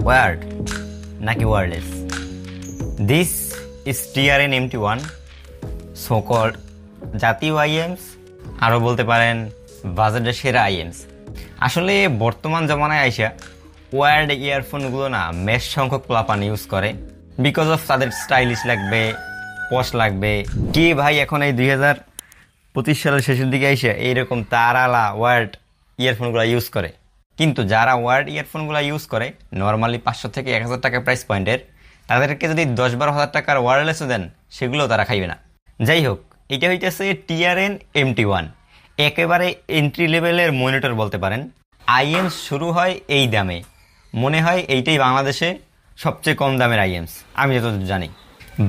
Word নাকি wireless? This is TRN MT1, so called জাতীয় IEMs, আরও বলতে পারেন বাজেটের সেরা আইএমস। আসলে বর্তমান জমানায় আইসা ওয়ার্ড ইয়ারফোনগুলো না মেশ সংখ্যক প্লাপান ইউজ করে, বিকজ অফ তাদের স্টাইলিশ লাগবে, পশ লাগবে। কি ভাই এখন এই 2025 সালের শেষের দিকে আইসা এইরকম তারালা ওয়ার্ড ইয়ারফোনগুলো ইউজ করে? কিন্তু যারা ওয়ার্ড ইয়ারফোনগুলো ইউজ করে নর্মালি 500 থেকে 1000 টাকা প্রাইস পয়েন্টের, তাদেরকে যদি 10-12 হাজার টাকার ওয়্যারলেসও দেন সেগুলোও তারা খাইবে না। যাই হোক, এটা হইতেছে TRN MT1, একেবারে এন্ট্রি লেভেলের মনিটর বলতে পারেন। আইএমস শুরু হয় এই দামে, মনে হয় এইটাই বাংলাদেশে সবচেয়ে কম দামের আইএমস আমি যতদূর জানি।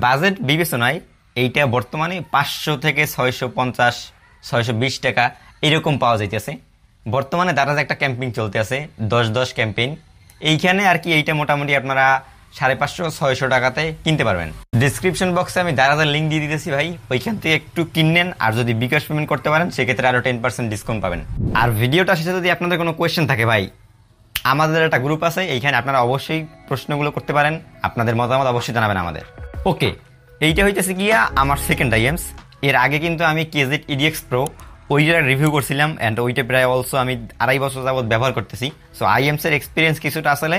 বাজেট বিবেচনায় এইটা বর্তমানে 500 থেকে 650-620 টাকা এরকম পাওয়া যাইতেছে। বর্তমানে দারাজে একটা ক্যাম্পিং চলতে আছে, 10-10 ক্যাম্পেইন। এইখানে আর কি এইটা মোটামুটি আপনারা 550-600 টাকাতে কিনতে পারবেন। ডিসক্রিপশন বক্সে আমি দারাজের লিঙ্ক দিয়ে দিতেছি ভাই, ওইখান থেকে একটু কিনেন। আর যদি বিকাশ পেমেন্ট করতে পারেন সেক্ষেত্রে আরও 10% ডিসকাউন্ট পাবেন। আর ভিডিওটা শেষে যদি আপনাদের কোনো কোয়েশ্চেন থাকে ভাই, আমাদের একটা গ্রুপ আছে, এইখানে আপনারা অবশ্যই প্রশ্নগুলো করতে পারেন, আপনাদের মতামত অবশ্যই জানাবেন আমাদের। ওকে, এইটা হইতেছে গিয়া আমার সেকেন্ড আইএমস। এর আগে কিন্তু আমি KZ EDX Pro ওইটার রিভিউ করছিলাম, অ্যান্ড ওইটা প্রায় অলসো আমি 2.5 বছর যাবত ব্যবহার করতেছি। সো আইএমসের এক্সপিরিয়েন্স কিছুটা আসলে।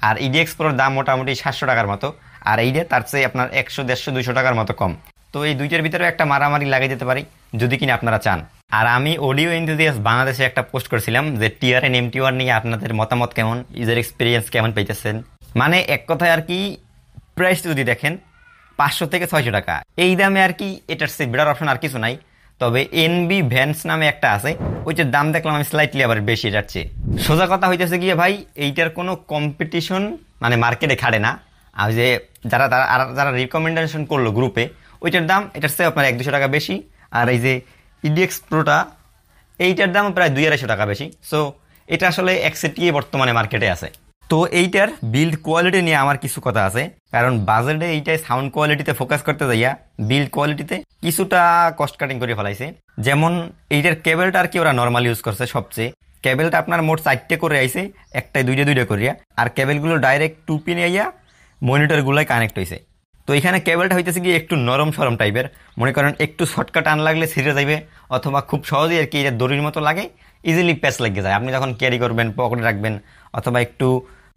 আর EDX Proর দাম মোটামুটি 700 টাকার মতো, আর এইটা তার চেয়ে আপনার 100, 150, 200 টাকার মতো কম। তো এই দুইটার ভিতরে একটা মারামারি লাগিয়ে যেতে পারি যদি কিনা আপনারা চান। আর আমি অডিও এনথুজিয়াস্ট বাংলাদেশে একটা পোস্ট করছিলাম যে TRN MT1 নিয়ে আপনাদের মতামত কেমন, ইউজার এক্সপিরিয়েন্স কেমন পাইতেছেন। মানে এক কথায় আর কি, প্রাইস যদি দেখেন 500 থেকে 600 টাকা, এই দামে আর কি এটার চেয়ে বেটার অপশন আর কিছু নাই। তবে NB ভ্যান্স নামে একটা আছে, ওইটার দাম দেখলাম আমি স্লাইটলি আবার বেশি এটার চেয়ে। সোজা কথা হইতেছে গিয়ে ভাই, এইটার কোনো কম্পিটিশন মানে মার্কেটে খাড়ে না। আর যে যারা রিকমেন্ডেশন করলো গ্রুপে, ওইটার দাম এটার চেয়ে আপনার 100-200 টাকা বেশি। আর এই যে EDX Proটা, এইটার দাম প্রায় 200-250 টাকা বেশি। সো এটা আসলে একসেটিয়ে বর্তমানে মার্কেটে আছে। তো এইটার বিল্ড কোয়ালিটি নিয়ে আমার কিছু কথা আছে, কারণ বাজেটে এইটাই সাউন্ড কোয়ালিটিতে ফোকাস করতে যাইয়া বিল্ড কোয়ালিটিতে কিছুটা কস্ট কাটিং করে ফেলাইছে। যেমন এইটার কেবলটা আর কি ওরা নর্মাল ইউজ করছে সবচেয়ে। কেবলটা আপনার মোট 4টে করে আইছে, একটাই 2টা করিয়া। আর কেবলগুলো ডাইরেক্ট 2 পিনে আইয়া মনিটরগুলোয় কানেক্ট হয়েছে। তো এখানে কেবলটা হইতেছে গিয়ে একটু নরম সরম টাইপের, মনে করেন একটু শর্টকাট টান লাগলে ছিঁড়ে যাইবে, অথবা খুব সহজেই আর কি এটা দড়ির মতো লাগে, ইজিলি প্যাচ লেগে যায়। আপনি যখন ক্যারি করবেন, পকেটে রাখবেন, অথবা একটু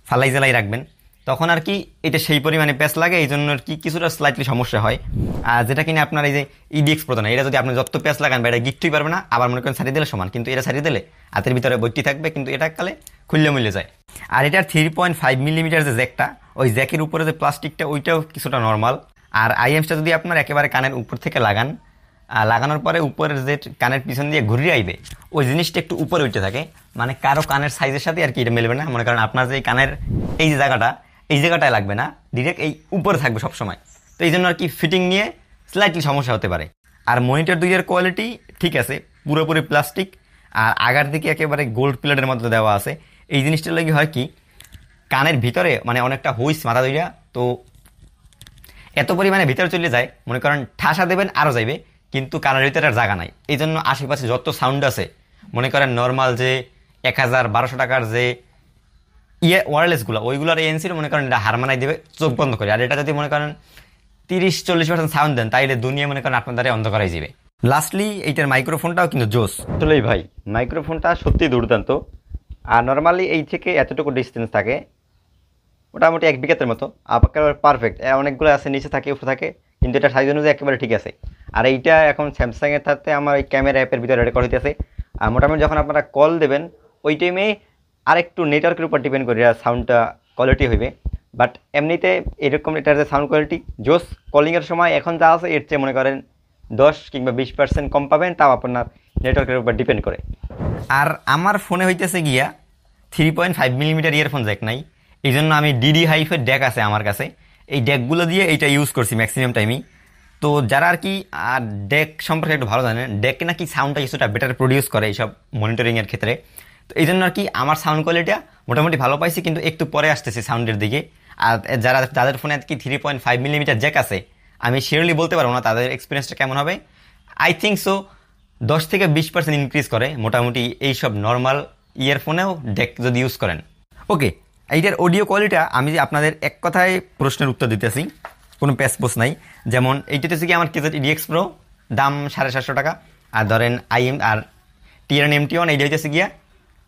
ফালাই জ্বালাই রাখবেন, তখন আর কি এটা সেই পরিমাণে প্যাচ লাগে, এই জন্য আর কি কিছুটা স্লাইটলি সমস্যা হয়। আর যেটা কিনা আপনার এই যে EDX Pro না, এটা যদি আপনি যত প্যাচ লাগান বা এটা গিট্টুই পারবে না, আবার মনে করেন ছাড়িয়ে দিলে সমান, কিন্তু এটা ছাড়িয়ে দিলে হাতের ভিতরে বইটি থাকবে, কিন্তু এটা কালে খুললে মিলে যায়। আর এটার 3.5 মিলিমিটার যে জ্যাকটা, ওই জ্যাকের উপরে যে প্লাস্টিকটা, ওইটাও কিছুটা নর্মাল। আর আইএমসটা যদি আপনার একেবারে কানের উপর থেকে লাগান, লাগানোর পরে উপরের যে কানের পিছন দিয়ে ঘুরিয়ে আইবে, ওই জিনিসটা একটু উপরে উঠতে থাকে, মানে কারো কানের সাইজের সাথে আর কি এটা মিলবে না। মনে করেন আপনার যে কানের এই যে জায়গাটা, এই জায়গাটায় লাগবে না, ডিরেক্ট এই উপরে থাকবে সবসময়। তো এই জন্য আর কি ফিটিং নিয়ে স্লাইটলি সমস্যা হতে পারে। আর মনিটর দুইয়ের কোয়ালিটি ঠিক আছে, পুরোপুরি প্লাস্টিক, আর আগার দিকে একেবারে গোল্ড প্লেটের মধ্যে দেওয়া আছে। এই জিনিসটার লাগে হয় কি, কানের ভিতরে মানে অনেকটা হুইস মাথা দইরা, তো এত পরিমাণে ভিতরে চলে যায়, মনে করেন ঠাসা দেবেন আরও যাইবে, কিন্তু কানের ভিতরে আর জায়গা নাই। এই জন্য আশেপাশে যত সাউন্ড আছে, মনে করেন নর্মাল যে 1000-1200 টাকার যে ওয়্যারলেসগুলো, ওইগুলোর এনসির মনে করেন এটা হারমানাই দেবে চোখ বন্ধ করে। আর এটা যদি মনে করেন 30-40% সাউন্ড দেন, তাইলে দুনিয়া মনে করেন আপনার দ্বারা অন্ধকার হয়ে যাবে। লাস্টলি এইটার মাইক্রোফোনটাও কিন্তু জোস। আসলেই ভাই মাইক্রোফোনটা সত্যি দুর্দান্ত। আর নর্মালি এই থেকে এতটুকু ডিস্টেন্স থাকে, মোটামুটি 1 বিঘাতের মতো, একেবারে পারফেক্ট। অনেকগুলো আছে নিচে থাকে, উপরে থাকে, কিন্তু এটা সাইজ অনুযায়ী একেবারে ঠিক আছে। আর এইটা এখন স্যামসাংয়ের সাথে আমার এই ক্যামেরা অ্যাপের ভিতরে রেকর্ড হইতেছে। আর মোটামুটি যখন আপনারা কল দেবেন, ওই টাইমে আরেকটু নেটওয়ার্কের উপর ডিপেন্ড করে সাউন্ডটা কোয়ালিটি হইবে। বাট এমনিতে এরকম এটার যে সাউন্ড কোয়ালিটি জোস। কলিংয়ের সময় এখন যা আছে এর চেয়ে মনে করেন 10 কিংবা 20% কম পাবেন, তাও আপনার নেটওয়ার্কের উপর ডিপেন্ড করে। আর আমার ফোনে হইতেছে গিয়া 3.5 মিলিমিটার ইয়ারফোন জ্যাক নাই, এই জন্য আমি DD হাইফের ডেক আছে আমার কাছে, এই ডেকগুলো দিয়ে এইটা ইউজ করছি ম্যাক্সিমাম টাইমই। তো যারা আর কি ডেক সম্পর্কে একটু ভালো জানেন, ডেক নাকি সাউন্ডটা কিছুটা বেটার প্রডিউস করে এইসব মনিটরিংয়ের ক্ষেত্রে। তো এই জন্য আর কি আমার সাউন্ড কোয়ালিটিটা মোটামুটি ভালো পাইছি, কিন্তু একটু পরে আসতেছি সাউন্ডের দিকে। আর যাদের ফোনে আর কি 3.5 মিলিমিটার জ্যাক আছে, আমি শিওরলি বলতে পারবো না তাদের এক্সপিরিয়েন্সটা কেমন হবে। আই থিঙ্ক সো 10 থেকে 20% ইনক্রিজ করে মোটামুটি এইসব নর্মাল ইয়ারফোনেও ডেক যদি ইউজ করেন। ওকে, এইটার অডিও কোয়ালিটি আমি যে আপনাদের এক কথায় প্রশ্নের উত্তর দিতেছি, কোনো প্যাসপোস নাই। যেমন এইটাতে হচ্ছে কি আমার কেজেড ইডিএক্স প্রো দাম 750 টাকা, আর ধরেন আর টিআরএন MT1 এইটা হইতেছে গিয়া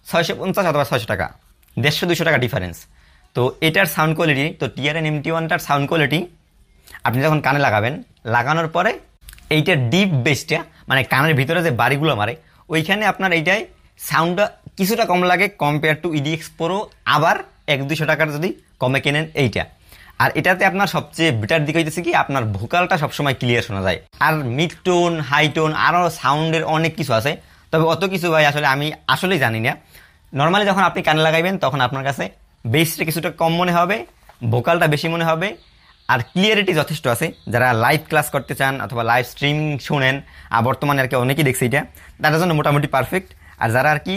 650 অথবা 600 টাকা, 150-200 টাকা ডিফারেন্স। তো এটার সাউন্ড কোয়ালিটি, তো টিআরএন MT1টার সাউন্ড কোয়ালিটি আপনি যখন কানে লাগাবেন, লাগানোর পরে এইটার ডিপ বেসটা মানে কানের ভিতরে যে বাড়িগুলো মারে ওইখানে আপনার এইটাই সাউন্ডটা কিছুটা কম লাগে কম্পেয়ার টু ইডিএক্স প্রো, আবার 100-200 টাকার যদি কমে কেনেন এইটা। আর এটাতে আপনার সবচেয়ে বেটার দিক হইতেছে কি আপনার ভোকালটা সবসময় ক্লিয়ার শোনা যায়। আর মিড টোন, হাই টোন, আরও সাউন্ডের অনেক কিছু আছে, তবে অত কিছু ভাই আসলে আমি আসলেই জানি না। নর্মালি যখন আপনি কানে লাগাইবেন তখন আপনার কাছে বেসটা কিছুটা কম মনে হবে, ভোকালটা বেশি মনে হবে, আর ক্লিয়ারিটি যথেষ্ট আছে। যারা লাইভ ক্লাস করতে চান অথবা লাইভ স্ট্রিম শোনেন, আর বর্তমানে আর কি অনেকেই দেখছে এটা, তাদের জন্য মোটামুটি পারফেক্ট। আর যারা আর কি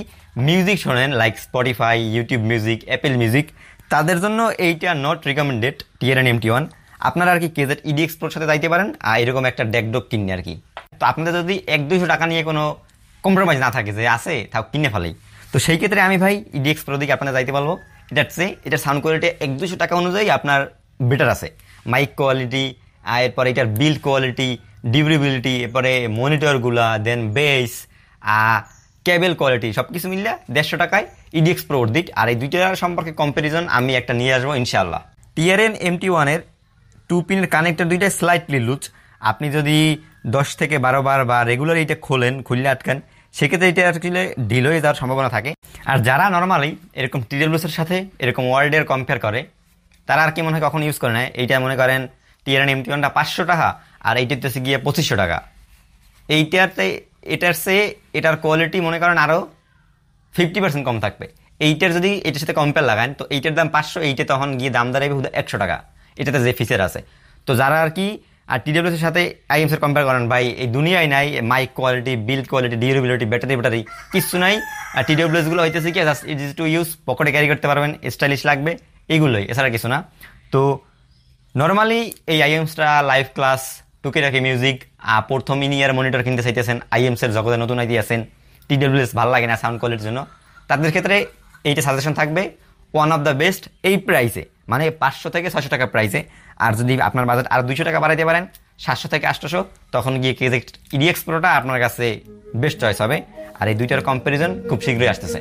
মিউজিক শোনেন like Spotify, YouTube music, Apple music, তাদের জন্য এইটা নট রিকমেন্ডেড টিআরএন MT1। আপনারা আর কি কেজেড ইডিএক্স প্রোর সাথে যাইতে পারেন আর এরকম একটা ডেকডক কিনে আর কি। তো আপনাদের যদি 100-200 টাকা নিয়ে কোনো কম্প্রোমাইজ না থাকে যে আছে তাও কিনে ফেলেই, তো সেই ক্ষেত্রে আমি ভাই ইডিএক্স প্রো দিকে আপনারা যাইতে পারবো। এটার সাউন্ড কোয়ালিটি 100-200 টাকা অনুযায়ী আপনার বেটার আছে, মাইক কোয়ালিটি, এরপরে এটার বিল্ড কোয়ালিটি, ডিউরেবিলিটি, এরপরে মনিটরগুলা, দেন বেস, কেবল কোয়ালিটি সব কিছু মিললে 150 টাকায় ইডিএক্স প্রোর দিক। আর এই দুইটার সম্পর্কে কম্প্যারিজন আমি একটা নিয়ে আসবো ইনশাআল্লাহ। টিআরএন MT1-এর 2 পিনের কানেক্টর দুইটাই স্লাইটলি লুজ। আপনি যদি 10 থেকে 12 বার বা রেগুলার এটা খুললে আটকান, সেক্ষেত্রে এটা আসলে ঢিল হয়ে যাওয়ার সম্ভাবনা থাকে। আর যারা নর্মালি এরকম TWS এর সাথে এরকম ওয়ার্ল্ডের কম্পেয়ার করে, তারা আর কি মনে হয় কখন ইউজ করে নেয়, এইটা মনে করেন টিআরএন MT1টা 500 টাকা আর এইটাতে গিয়ে 2500 টাকা। এটার চেয়ে এটার কোয়ালিটি মনে করেন আরও 50% কম থাকবে। এইটার যদি এটার সাথে কম্পেয়ার লাগান, তো এইটার দাম 500, এইটা তখন গিয়ে দাম দাঁড়াবে 100 টাকা, এটাতে যে ফিচার আছে। তো যারা আর কি আর TWS এর সাথে IEMS এর কম্পেয়ার করেন, ভাই এই দুনিয়ায় নাই mic quality, build quality, durability, battery কিছু নাই। আর TWS গুলো হইতেছে কি জাস্ট ইজি টু ইউজ, পকেটে ক্যারি করতে পারবেন, স্টাইলিশ লাগবে, এইগুলোই, এছাড়া কিছু না। তো নর্মালি এই IEMSটা লাইভ ক্লাস, টুকিটাকি মিউজিক, প্রথম ইনিয়ার মনিটর কিনতে চাইতেছেন, IEMS এর জগতে নতুন আইতে আছেন, TWS ভালো লাগে না সাউন্ড কোয়ালিটির জন্য, তাদের ক্ষেত্রে এইটা সাজেশন থাকবে ওয়ান অফ দ্য বেস্ট এই প্রাইসে, মানে 500 থেকে 600 টাকা প্রাইসে। আর যদি আপনার বাজেট আরও 200 টাকা বাড়াইতে পারেন 700 থেকে 800, তখন গিয়ে কেজেড ইডিএক্স প্রোটা আপনার কাছে বেস্ট চয়েস হবে। আর এই দুইটার কম্প্যারিজন খুব শীঘ্রই আসতেছে।